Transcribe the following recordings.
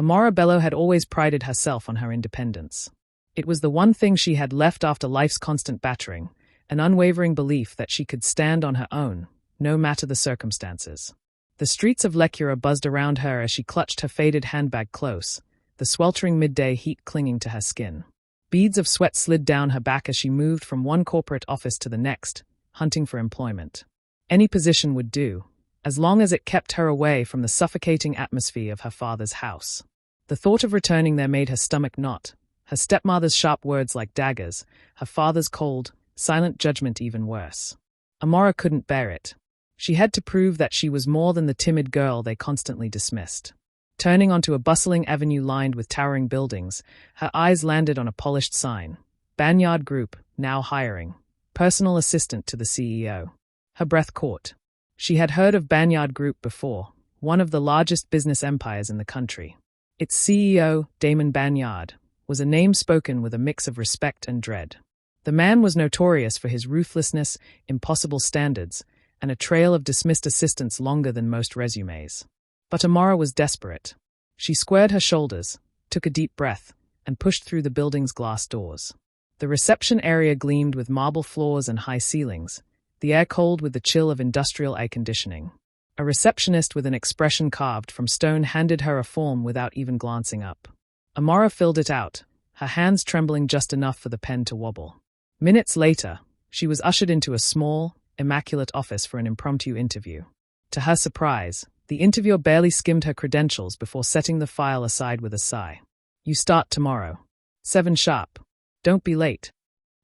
Amara Bello had always prided herself on her independence. It was the one thing she had left after life's constant battering, an unwavering belief that she could stand on her own, no matter the circumstances. The streets of Lecura buzzed around her as she clutched her faded handbag close, the sweltering midday heat clinging to her skin. Beads of sweat slid down her back as she moved from one corporate office to the next, hunting for employment. Any position would do, as long as it kept her away from the suffocating atmosphere of her father's house. The thought of returning there made her stomach knot, her stepmother's sharp words like daggers, her father's cold, silent judgment even worse. Amara couldn't bear it. She had to prove that she was more than the timid girl they constantly dismissed. Turning onto a bustling avenue lined with towering buildings, her eyes landed on a polished sign. Banyard Group, now hiring. Personal assistant to the CEO. Her breath caught. She had heard of Banyard Group before, one of the largest business empires in the country. Its CEO, Damon Banyard, was a name spoken with a mix of respect and dread. The man was notorious for his ruthlessness, impossible standards, and a trail of dismissed assistants longer than most resumes. But Amara was desperate. She squared her shoulders, took a deep breath, and pushed through the building's glass doors. The reception area gleamed with marble floors and high ceilings, the air cold with the chill of industrial air conditioning. A receptionist with an expression carved from stone handed her a form without even glancing up. Amara filled it out, her hands trembling just enough for the pen to wobble. Minutes later, she was ushered into a small, immaculate office for an impromptu interview. To her surprise, the interviewer barely skimmed her credentials before setting the file aside with a sigh. "You start tomorrow. 7 sharp. Don't be late."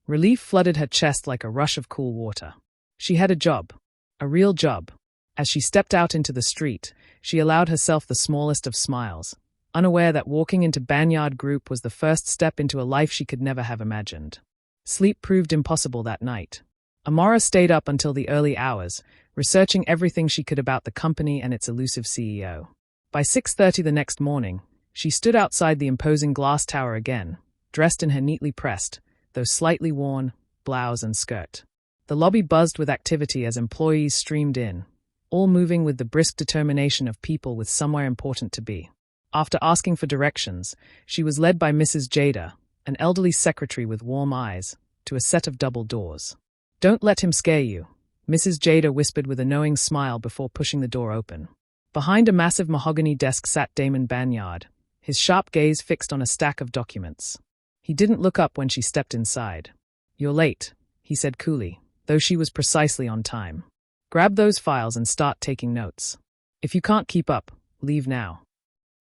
Relief flooded her chest like a rush of cool water. She had a job. A real job. As she stepped out into the street, she allowed herself the smallest of smiles, unaware that walking into Banyard Group was the first step into a life she could never have imagined. Sleep proved impossible that night. Amara stayed up until the early hours, researching everything she could about the company and its elusive CEO. By 6:30 the next morning, she stood outside the imposing glass tower again, dressed in her neatly pressed, though slightly worn, blouse and skirt. The lobby buzzed with activity as employees streamed in, all moving with the brisk determination of people with somewhere important to be. After asking for directions, she was led by Mrs. Jada, an elderly secretary with warm eyes, to a set of double doors. "Don't let him scare you," Mrs. Jada whispered with a knowing smile before pushing the door open. Behind a massive mahogany desk sat Damon Banyard, his sharp gaze fixed on a stack of documents. He didn't look up when she stepped inside. "You're late," he said coolly, though she was precisely on time. "Grab those files and start taking notes. If you can't keep up, leave now."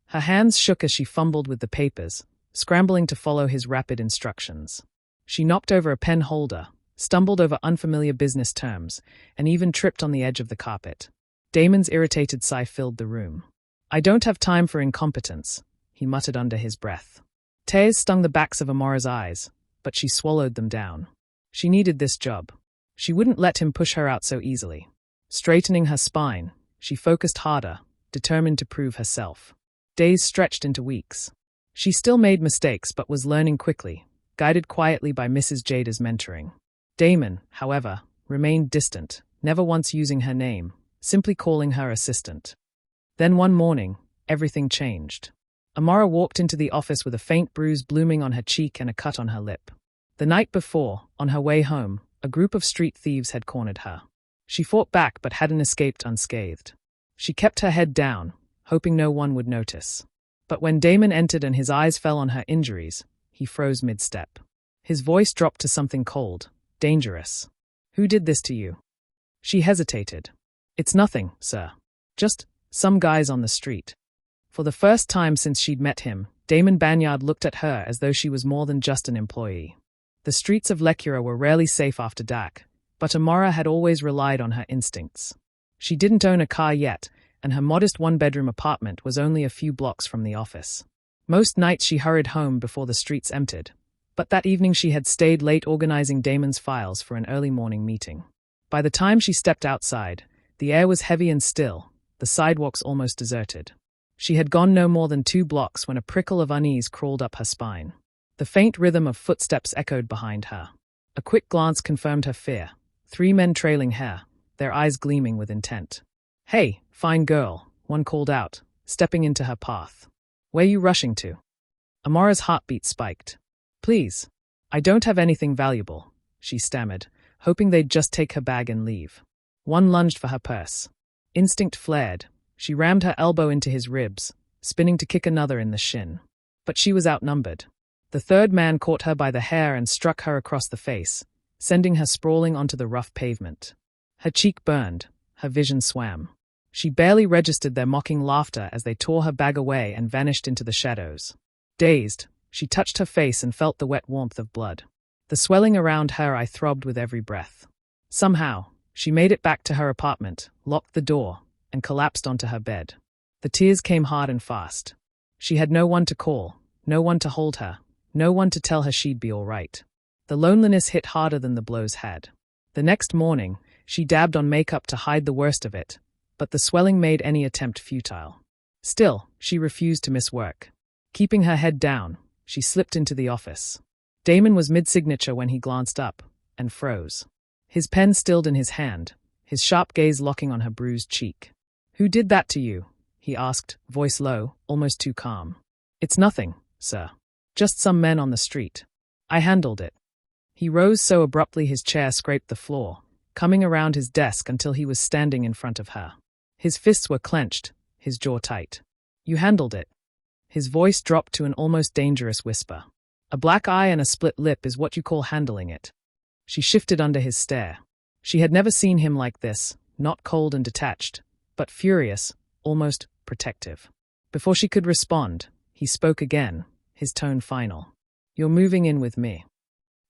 Her hands shook as she fumbled with the papers, scrambling to follow his rapid instructions. She knocked over a pen holder, stumbled over unfamiliar business terms, and even tripped on the edge of the carpet. Damon's irritated sigh filled the room. "I don't have time for incompetence," he muttered under his breath. Tears stung the backs of Amara's eyes, but she swallowed them down. She needed this job. She wouldn't let him push her out so easily. Straightening her spine, she focused harder, determined to prove herself. Days stretched into weeks. She still made mistakes but was learning quickly, guided quietly by Mrs. Jada's mentoring. Damon, however, remained distant, never once using her name, simply calling her assistant. Then one morning, everything changed. Amara walked into the office with a faint bruise blooming on her cheek and a cut on her lip. The night before, on her way home, a group of street thieves had cornered her. She fought back but hadn't escaped unscathed. She kept her head down, hoping no one would notice. But when Damon entered and his eyes fell on her injuries, he froze mid-step. His voice dropped to something cold, dangerous. "Who did this to you?" She hesitated. "It's nothing, sir. Just some guys on the street." For the first time since she'd met him, Damon Banyard looked at her as though she was more than just an employee. The streets of Lecura were rarely safe after dark, but Amara had always relied on her instincts. She didn't own a car yet, and her modest one-bedroom apartment was only a few blocks from the office. Most nights she hurried home before the streets emptied, but that evening she had stayed late organizing Damon's files for an early morning meeting. By the time she stepped outside, the air was heavy and still, the sidewalks almost deserted. She had gone no more than 2 blocks when a prickle of unease crawled up her spine. The faint rhythm of footsteps echoed behind her. A quick glance confirmed her fear. 3 men trailing her, their eyes gleaming with intent. "Hey, fine girl," one called out, stepping into her path. Where you rushing to? Amara's heartbeat spiked. Please. I don't have anything valuable, she stammered, hoping they'd just take her bag and leave. One lunged for her purse. Instinct flared. She rammed her elbow into his ribs, spinning to kick another in the shin. But she was outnumbered. The third man caught her by the hair and struck her across the face, sending her sprawling onto the rough pavement. Her cheek burned, her vision swam. She barely registered their mocking laughter as they tore her bag away and vanished into the shadows. Dazed, she touched her face and felt the wet warmth of blood. The swelling around her eye throbbed with every breath. Somehow, she made it back to her apartment, locked the door, and collapsed onto her bed. The tears came hard and fast. She had no one to call, no one to hold her, no one to tell her she'd be all right. The loneliness hit harder than the blows had. The next morning, she dabbed on makeup to hide the worst of it, but the swelling made any attempt futile. Still, she refused to miss work. Keeping her head down, she slipped into the office. Damon was mid-signature when he glanced up, and froze. His pen stilled in his hand, his sharp gaze locking on her bruised cheek. "Who did that to you?" he asked, voice low, almost too calm. "It's nothing, sir. Just some men on the street. I handled it." He rose so abruptly his chair scraped the floor, coming around his desk until he was standing in front of her. His fists were clenched, his jaw tight. "You handled it." His voice dropped to an almost dangerous whisper. "A black eye and a split lip is what you call handling it." She shifted under his stare. She had never seen him like this, not cold and detached, but furious, almost protective. Before she could respond, he spoke again, his tone final. "You're moving in with me."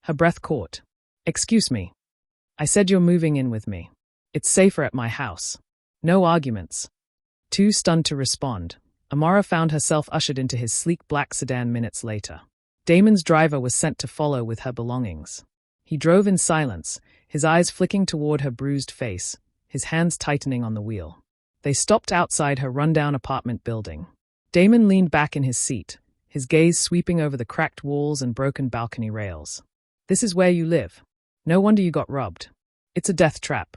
Her breath caught. "Excuse me. I said you're moving in with me. It's safer at my house. No arguments." Too stunned to respond, Amara found herself ushered into his sleek black sedan minutes later. Damon's driver was sent to follow with her belongings. He drove in silence, his eyes flicking toward her bruised face, his hands tightening on the wheel. They stopped outside her rundown apartment building. Damon leaned back in his seat, his gaze sweeping over the cracked walls and broken balcony rails. "This is where you live. No wonder you got robbed. It's a death trap."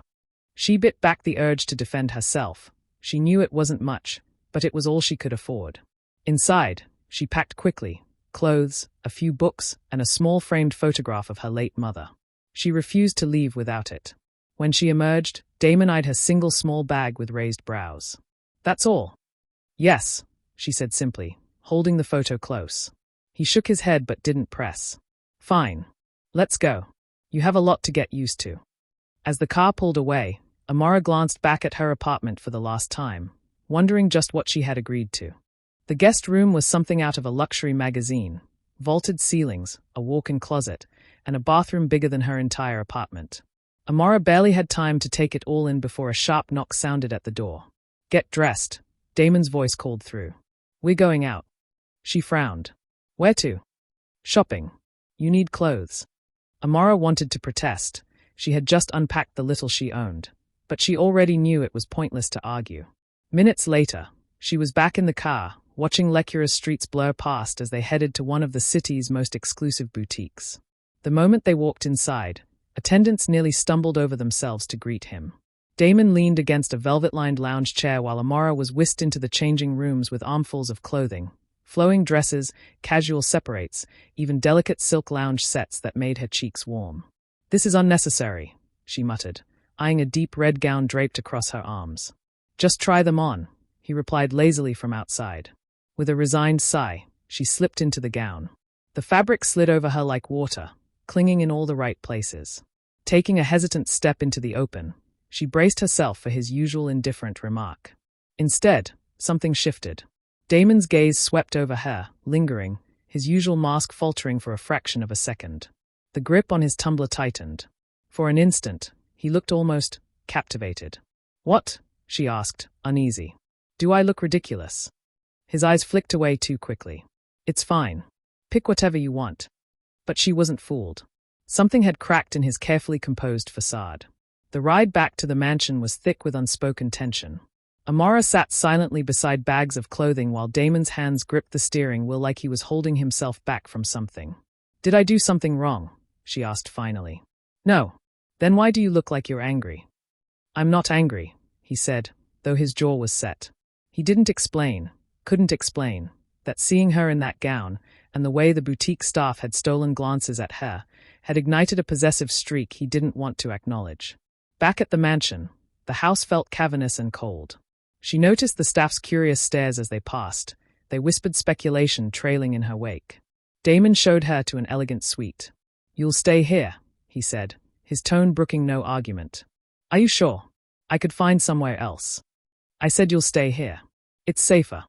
She bit back the urge to defend herself. She knew it wasn't much, but it was all she could afford. Inside, she packed quickly, clothes, a few books, and a small framed photograph of her late mother. She refused to leave without it. When she emerged, Damon eyed her single small bag with raised brows. "That's all?" "Yes," she said simply, holding the photo close. He shook his head but didn't press. "Fine. Let's go. You have a lot to get used to." As the car pulled away, Amara glanced back at her apartment for the last time, wondering just what she had agreed to. The guest room was something out of a luxury magazine: vaulted ceilings, a walk-in closet, and a bathroom bigger than her entire apartment. Amara barely had time to take it all in before a sharp knock sounded at the door. "Get dressed," Damon's voice called through. "We're going out." She frowned. "Where to?" "Shopping. You need clothes." Amara wanted to protest. She had just unpacked the little she owned, but she already knew it was pointless to argue. Minutes later, she was back in the car, watching Lecura's streets blur past as they headed to one of the city's most exclusive boutiques. The moment they walked inside, attendants nearly stumbled over themselves to greet him. Damon leaned against a velvet-lined lounge chair while Amara was whisked into the changing rooms with armfuls of clothing, flowing dresses, casual separates, even delicate silk lounge sets that made her cheeks warm. "This is unnecessary," she muttered, eyeing a deep red gown draped across her arms. "Just try them on," he replied lazily from outside. With a resigned sigh, she slipped into the gown. The fabric slid over her like water, clinging in all the right places. Taking a hesitant step into the open, she braced herself for his usual indifferent remark. Instead, something shifted. Damon's gaze swept over her, lingering, his usual mask faltering for a fraction of a second. The grip on his tumbler tightened. For an instant, he looked almost captivated. "What?" she asked, uneasy. "Do I look ridiculous?" His eyes flicked away too quickly. "It's fine. Pick whatever you want." But she wasn't fooled. Something had cracked in his carefully composed facade. The ride back to the mansion was thick with unspoken tension. Amara sat silently beside bags of clothing while Damon's hands gripped the steering wheel like he was holding himself back from something. "Did I do something wrong?" she asked finally. "No. Then why do you look like you're angry?" "I'm not angry," he said, though his jaw was set. He didn't explain, couldn't explain. that seeing her in that gown, and the way the boutique staff had stolen glances at her, had ignited a possessive streak he didn't want to acknowledge. Back at the mansion, the house felt cavernous and cold. She noticed the staff's curious stares as they passed. They whispered speculation trailing in her wake. Damon showed her to an elegant suite. "You'll stay here," he said, his tone brooking no argument. "Are you sure? I could find somewhere else." "I said you'll stay here. It's safer."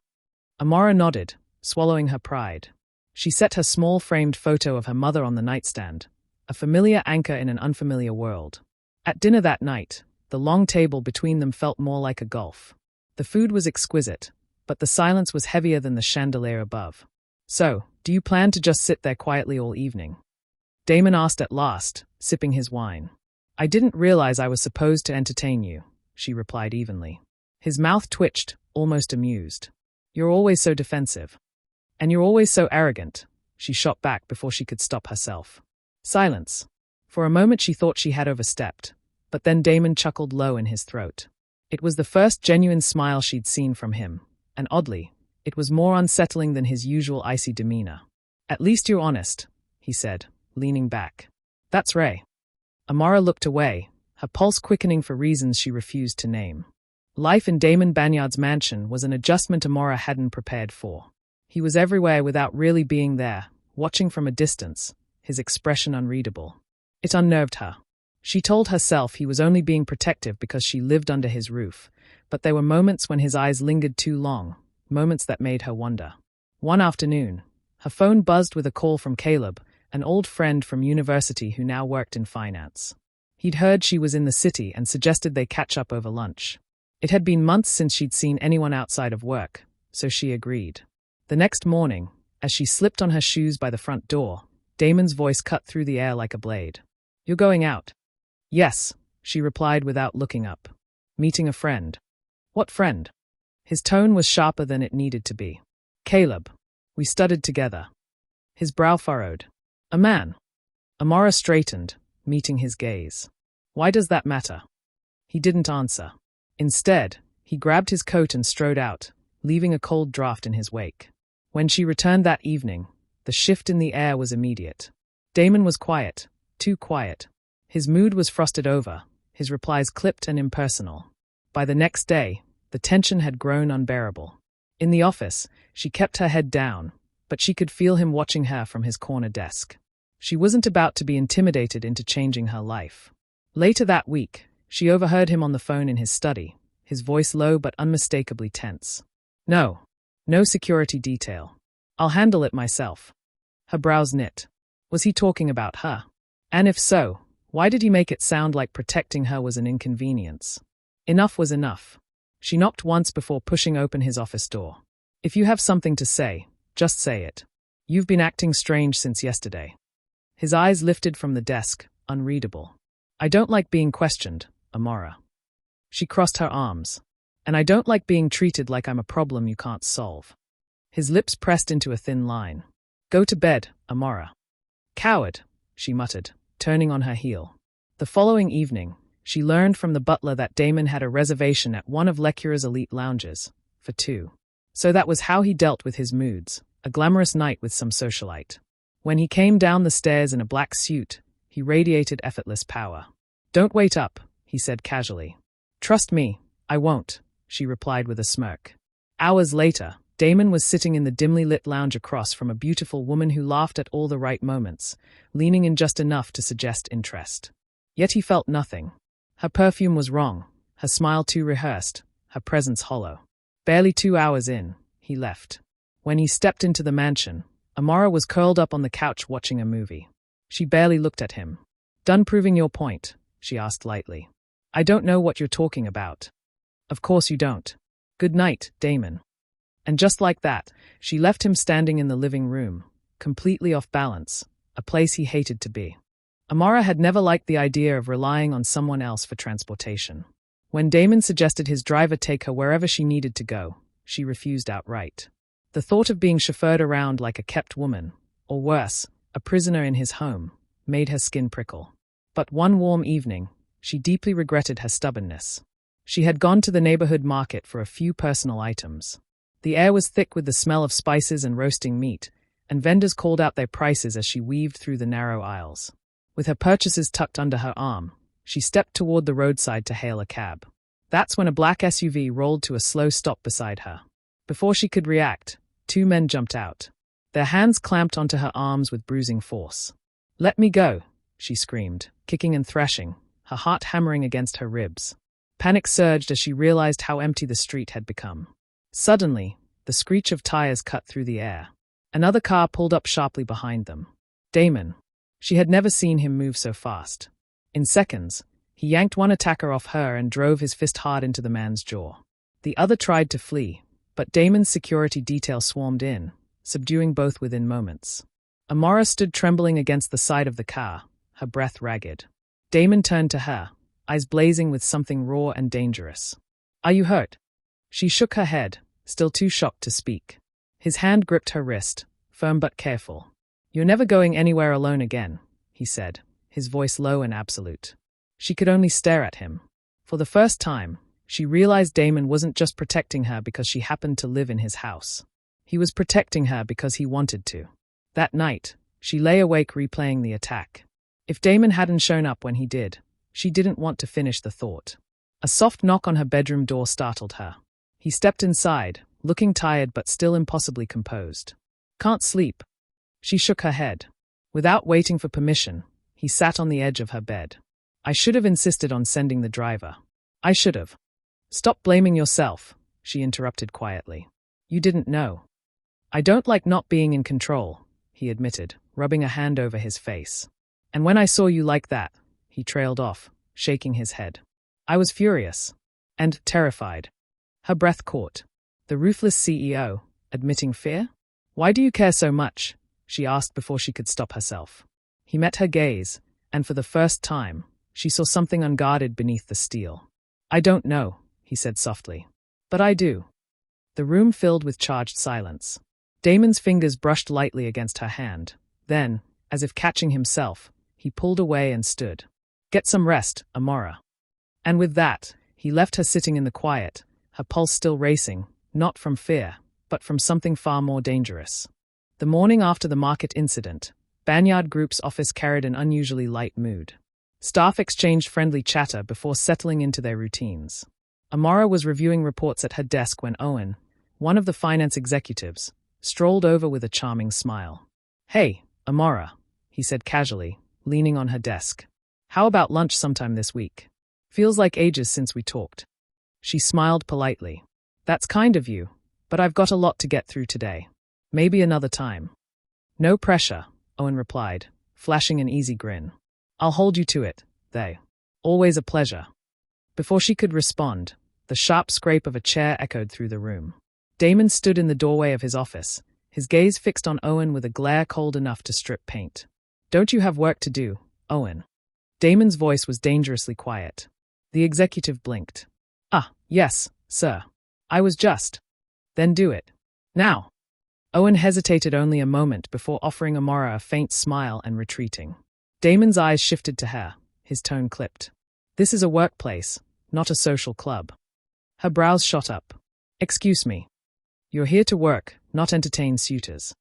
Amara nodded, swallowing her pride. She set her small framed photo of her mother on the nightstand, a familiar anchor in an unfamiliar world. At dinner that night, the long table between them felt more like a gulf. The food was exquisite, but the silence was heavier than the chandelier above. "So, do you plan to just sit there quietly all evening?" Damon asked at last, sipping his wine. "I didn't realize I was supposed to entertain you," she replied evenly. His mouth twitched, almost amused. "You're always so defensive. And you're always so arrogant," she shot back before she could stop herself. Silence. For a moment she thought she had overstepped, but then Damon chuckled low in his throat. It was the first genuine smile she'd seen from him, and oddly, it was more unsettling than his usual icy demeanor. "At least you're honest," he said, leaning back. "That's Ray." Amara looked away, her pulse quickening for reasons she refused to name. Life in Damon Banyard's mansion was an adjustment Amara hadn't prepared for. He was everywhere without really being there, watching from a distance, his expression unreadable. It unnerved her. She told herself he was only being protective because she lived under his roof, but there were moments when his eyes lingered too long, moments that made her wonder. One afternoon, her phone buzzed with a call from Caleb, an old friend from university who now worked in finance. He'd heard she was in the city and suggested they catch up over lunch. It had been months since she'd seen anyone outside of work, so she agreed. The next morning, as she slipped on her shoes by the front door, Damon's voice cut through the air like a blade. "You're going out?" "Yes," she replied without looking up. "Meeting a friend." "What friend?" His tone was sharper than it needed to be. "Caleb. We studied together." His brow furrowed. "A man?" Amara straightened, meeting his gaze. "Why does that matter?" He didn't answer. Instead, he grabbed his coat and strode out, leaving a cold draft in his wake. When she returned that evening, the shift in the air was immediate. Damon was quiet, too quiet. His mood was frosted over, his replies clipped and impersonal. By the next day, the tension had grown unbearable. In the office, she kept her head down, but she could feel him watching her from his corner desk. She wasn't about to be intimidated into changing her life. Later that week, she overheard him on the phone in his study, his voice low but unmistakably tense. "No. No security detail. I'll handle it myself." Her brows knit. Was he talking about her? And if so, why did he make it sound like protecting her was an inconvenience? Enough was enough. She knocked once before pushing open his office door. "If you have something to say, just say it. You've been acting strange since yesterday." His eyes lifted from the desk, unreadable. "I don't like being questioned, Amara." She crossed her arms. "And I don't like being treated like I'm a problem you can't solve." His lips pressed into a thin line. "Go to bed, Amara." "Coward," she muttered, turning on her heel. The following evening, she learned from the butler that Damon had a reservation at one of Lecura's elite lounges, for two. So that was how he dealt with his moods, a glamorous night with some socialite. When he came down the stairs in a black suit, he radiated effortless power. "Don't wait up," he said casually. "Trust me, I won't," she replied with a smirk. Hours later, Damon was sitting in the dimly lit lounge across from a beautiful woman who laughed at all the right moments, leaning in just enough to suggest interest. Yet he felt nothing. Her perfume was wrong, her smile too rehearsed, her presence hollow. Barely 2 hours in, he left. When he stepped into the mansion, Amara was curled up on the couch watching a movie. She barely looked at him. "Done proving your point?" she asked lightly. "I don't know what you're talking about." "Of course you don't. Good night, Damon." And just like that, she left him standing in the living room, completely off balance, a place he hated to be. Amara had never liked the idea of relying on someone else for transportation. When Damon suggested his driver take her wherever she needed to go, she refused outright. The thought of being chauffeured around like a kept woman, or worse, a prisoner in his home, made her skin prickle. But one warm evening, she deeply regretted her stubbornness. She had gone to the neighborhood market for a few personal items. The air was thick with the smell of spices and roasting meat, and vendors called out their prices as she weaved through the narrow aisles. With her purchases tucked under her arm, she stepped toward the roadside to hail a cab. That's when a black SUV rolled to a slow stop beside her. Before she could react, two men jumped out. Their hands clamped onto her arms with bruising force. "Let me go," she screamed, kicking and thrashing, her heart hammering against her ribs. Panic surged as she realized how empty the street had become. Suddenly, the screech of tires cut through the air. Another car pulled up sharply behind them. Damon. She had never seen him move so fast. In seconds, he yanked one attacker off her and drove his fist hard into the man's jaw. The other tried to flee, but Damon's security detail swarmed in, subduing both within moments. Amora stood trembling against the side of the car, her breath ragged. Damon turned to her, eyes blazing with something raw and dangerous. "Are you hurt?" She shook her head, still too shocked to speak. His hand gripped her wrist, firm but careful. "You're never going anywhere alone again," he said, his voice low and absolute. She could only stare at him. For the first time, she realized Damon wasn't just protecting her because she happened to live in his house. He was protecting her because he wanted to. That night, she lay awake replaying the attack. If Damon hadn't shown up when he did, she didn't want to finish the thought. A soft knock on her bedroom door startled her. He stepped inside, looking tired but still impossibly composed. "Can't sleep." She shook her head. Without waiting for permission, he sat on the edge of her bed. "I should have insisted on sending the driver. I should have." "Stop blaming yourself," she interrupted quietly. "You didn't know." "I don't like not being in control," he admitted, rubbing a hand over his face. "And when I saw you like that," he trailed off, shaking his head. "I was furious. And terrified." Her breath caught. The ruthless CEO, admitting fear? "Why do you care so much?" she asked before she could stop herself. He met her gaze, and for the first time, she saw something unguarded beneath the steel. "I don't know," he said softly. "But I do." The room filled with charged silence. Damon's fingers brushed lightly against her hand. Then, as if catching himself, he pulled away and stood. "Get some rest, Amora." And with that, he left her sitting in the quiet, her pulse still racing, not from fear, but from something far more dangerous. The morning after the market incident, Banyard Group's office carried an unusually light mood. Staff exchanged friendly chatter before settling into their routines. Amora was reviewing reports at her desk when Owen, one of the finance executives, strolled over with a charming smile. "Hey, Amora," he said casually, leaning on her desk. "How about lunch sometime this week? Feels like ages since we talked." She smiled politely. "That's kind of you, but I've got a lot to get through today. Maybe another time." "No pressure," Owen replied, flashing an easy grin. "I'll hold you to it, they. Always a pleasure." Before she could respond, the sharp scrape of a chair echoed through the room. Damon stood in the doorway of his office, his gaze fixed on Owen with a glare cold enough to strip paint. "Don't you have work to do, Owen?" Damon's voice was dangerously quiet. The executive blinked. "Ah, yes, sir. I was just." "Then do it. Now." Owen hesitated only a moment before offering Amora a faint smile and retreating. Damon's eyes shifted to her, his tone clipped. "This is a workplace, not a social club." Her brows shot up. "Excuse me. You're here to work, not entertain suitors."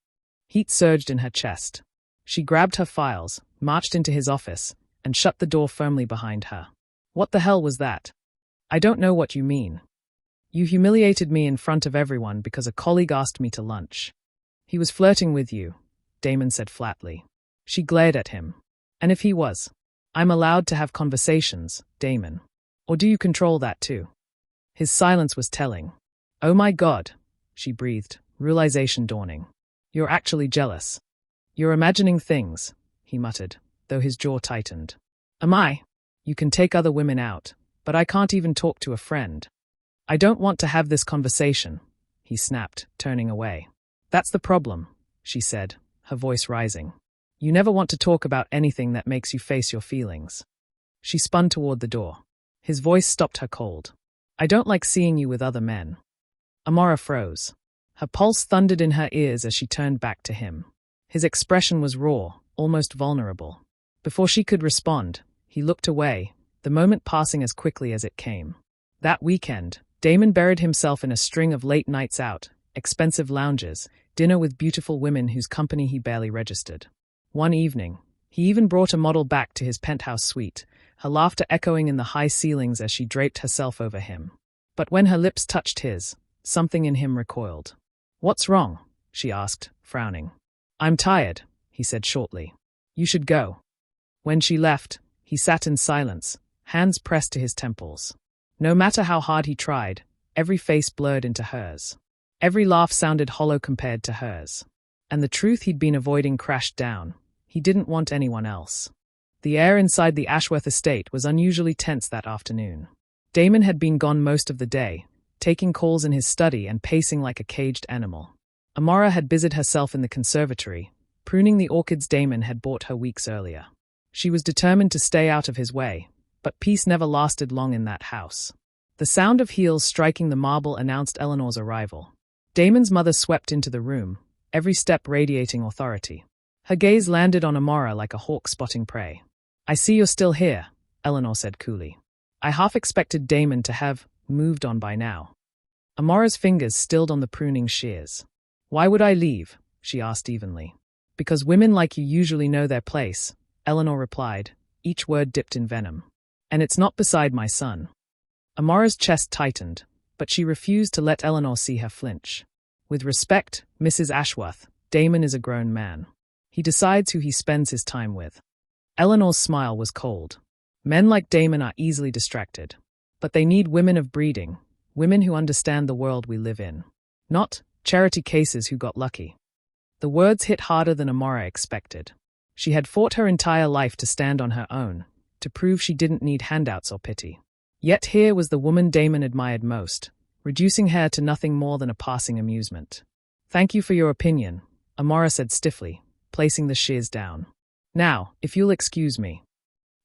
Heat surged in her chest. She grabbed her files, marched into his office, and shut the door firmly behind her. "What the hell was that?" "I don't know what you mean." "You humiliated me in front of everyone because a colleague asked me to lunch." "He was flirting with you," Damon said flatly. She glared at him. "And if he was? I'm allowed to have conversations, Damon. Or do you control that too?" His silence was telling. "Oh my God," she breathed, realization dawning. "You're actually jealous." "You're imagining things," he muttered, though his jaw tightened. "Am I? You can take other women out, but I can't even talk to a friend." "I don't want to have this conversation," he snapped, turning away. "That's the problem," she said, her voice rising. "You never want to talk about anything that makes you face your feelings." She spun toward the door. His voice stopped her cold. "I don't like seeing you with other men." Amora froze. Her pulse thundered in her ears as she turned back to him. His expression was raw, almost vulnerable. Before she could respond, he looked away, the moment passing as quickly as it came. That weekend, Damon buried himself in a string of late nights out, expensive lounges, dinner with beautiful women whose company he barely registered. One evening, he even brought a model back to his penthouse suite, her laughter echoing in the high ceilings as she draped herself over him. But when her lips touched his, something in him recoiled. "What's wrong?" she asked, frowning. "I'm tired," he said shortly. "You should go." When she left, he sat in silence, hands pressed to his temples. No matter how hard he tried, every face blurred into hers. Every laugh sounded hollow compared to hers. And the truth he'd been avoiding crashed down. He didn't want anyone else. The air inside the Ashworth estate was unusually tense that afternoon. Damon had been gone most of the day, taking calls in his study and pacing like a caged animal. Amara had busied herself in the conservatory, pruning the orchids Damon had bought her weeks earlier. She was determined to stay out of his way, but peace never lasted long in that house. The sound of heels striking the marble announced Eleanor's arrival. Damon's mother swept into the room, every step radiating authority. Her gaze landed on Amara like a hawk spotting prey. "I see you're still here," Eleanor said coolly. "I half expected Damon to have moved on by now." Amara's fingers stilled on the pruning shears. "Why would I leave?" she asked evenly. "Because women like you usually know their place," Eleanor replied, each word dipped in venom. "And it's not beside my son." Amara's chest tightened, but she refused to let Eleanor see her flinch. "With respect, Mrs. Ashworth, Damon is a grown man. He decides who he spends his time with." Eleanor's smile was cold. Men like Damon are easily distracted. But they need women of breeding, women who understand the world we live in. Not charity cases who got lucky. The words hit harder than Amara expected. She had fought her entire life to stand on her own, to prove she didn't need handouts or pity. Yet here was the woman Damon admired most, reducing her to nothing more than a passing amusement. "Thank you for your opinion," Amara said stiffly, placing the shears down. "Now, if you'll excuse me."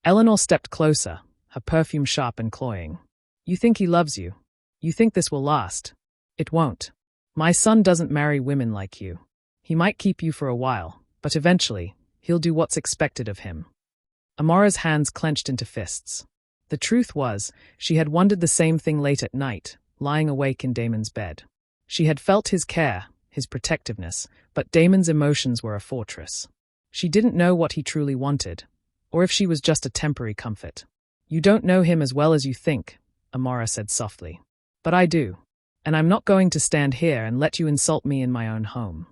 Eleanor stepped closer, her perfume sharp and cloying. "You think he loves you? You think this will last? It won't. My son doesn't marry women like you. He might keep you for a while, but eventually, he'll do what's expected of him." Amara's hands clenched into fists. The truth was, she had wondered the same thing late at night, lying awake in Damon's bed. She had felt his care, his protectiveness, but Damon's emotions were a fortress. She didn't know what he truly wanted, or if she was just a temporary comfort. "You don't know him as well as you think," Amara said softly. "But I do. And I'm not going to stand here and let you insult me in my own home."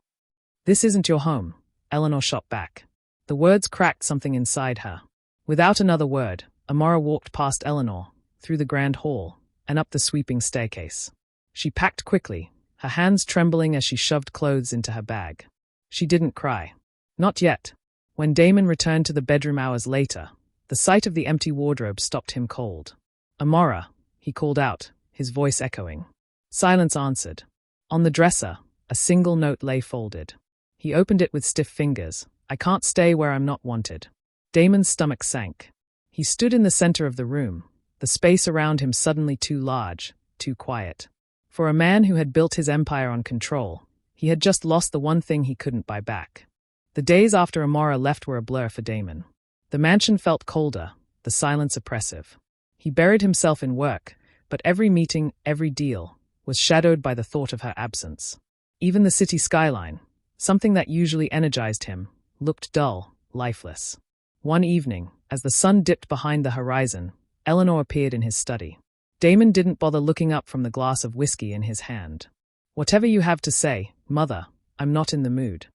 "This isn't your home," Eleanor shot back. The words cracked something inside her. Without another word, Amara walked past Eleanor, through the grand hall, and up the sweeping staircase. She packed quickly, her hands trembling as she shoved clothes into her bag. She didn't cry. Not yet. When Damon returned to the bedroom hours later, the sight of the empty wardrobe stopped him cold. "Amara," he called out, his voice echoing. Silence answered. On the dresser, a single note lay folded. He opened it with stiff fingers. "I can't stay where I'm not wanted." Damon's stomach sank. He stood in the center of the room, the space around him suddenly too large, too quiet. For a man who had built his empire on control, he had just lost the one thing he couldn't buy back. The days after Amara left were a blur for Damon. The mansion felt colder, the silence oppressive. He buried himself in work, but every meeting, every deal, was shadowed by the thought of her absence. Even the city skyline, something that usually energized him, looked dull, lifeless. One evening, as the sun dipped behind the horizon, Eleanor appeared in his study. Damon didn't bother looking up from the glass of whiskey in his hand. "Whatever you have to say, Mother, I'm not in the mood."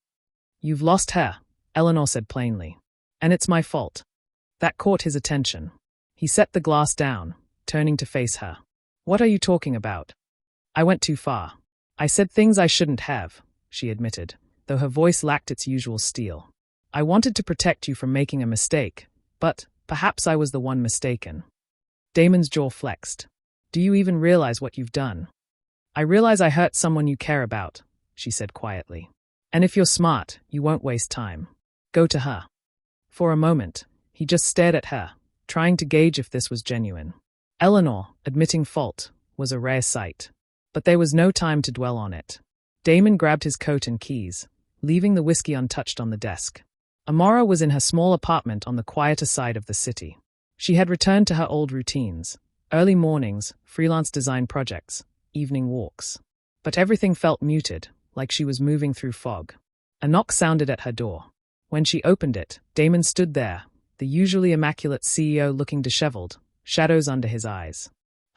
"You've lost her," Eleanor said plainly. "And it's my fault." That caught his attention. He set the glass down, turning to face her. "What are you talking about?" "I went too far. I said things I shouldn't have," she admitted, though her voice lacked its usual steel. "I wanted to protect you from making a mistake, but perhaps I was the one mistaken." Damon's jaw flexed. "Do you even realize what you've done?" "I realize I hurt someone you care about," she said quietly. "And if you're smart, you won't waste time. Go to her." For a moment, he just stared at her, trying to gauge if this was genuine. Eleanor, admitting fault, was a rare sight. But there was no time to dwell on it. Damon grabbed his coat and keys, leaving the whiskey untouched on the desk. Amara was in her small apartment on the quieter side of the city. She had returned to her old routines: early mornings, freelance design projects, evening walks. But everything felt muted, like she was moving through fog. A knock sounded at her door. When she opened it, Damon stood there, the usually immaculate CEO looking disheveled, shadows under his eyes.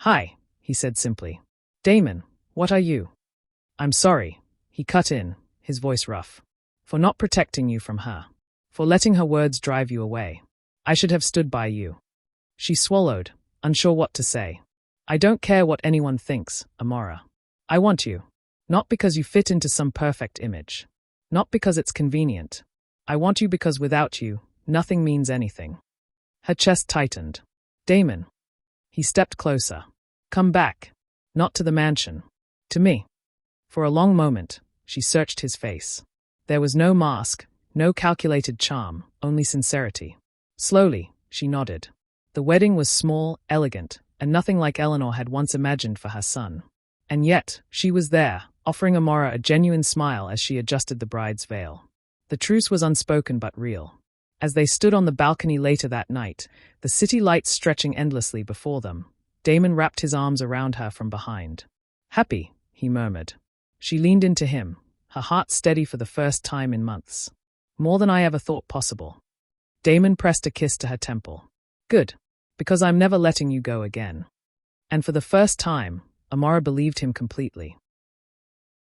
"Hi," he said simply. "Damon, what are you?" "I'm sorry," he cut in, his voice rough. "For not protecting you from her. For letting her words drive you away. I should have stood by you." She swallowed, unsure what to say. "I don't care what anyone thinks, Amora. I want you. Not because you fit into some perfect image. Not because it's convenient. I want you because without you, nothing means anything." Her chest tightened. "Damon." He stepped closer. "Come back. Not to the mansion. To me." For a long moment, she searched his face. There was no mask, no calculated charm, only sincerity. Slowly, she nodded. The wedding was small, elegant, and nothing like Eleanor had once imagined for her son. And yet, she was there, offering Amora a genuine smile as she adjusted the bride's veil. The truce was unspoken but real. As they stood on the balcony later that night, the city lights stretching endlessly before them, Damon wrapped his arms around her from behind. "Happy," he murmured. She leaned into him, her heart steady for the first time in months. "More than I ever thought possible." Damon pressed a kiss to her temple. "Good, because I'm never letting you go again." And for the first time, Amora believed him completely.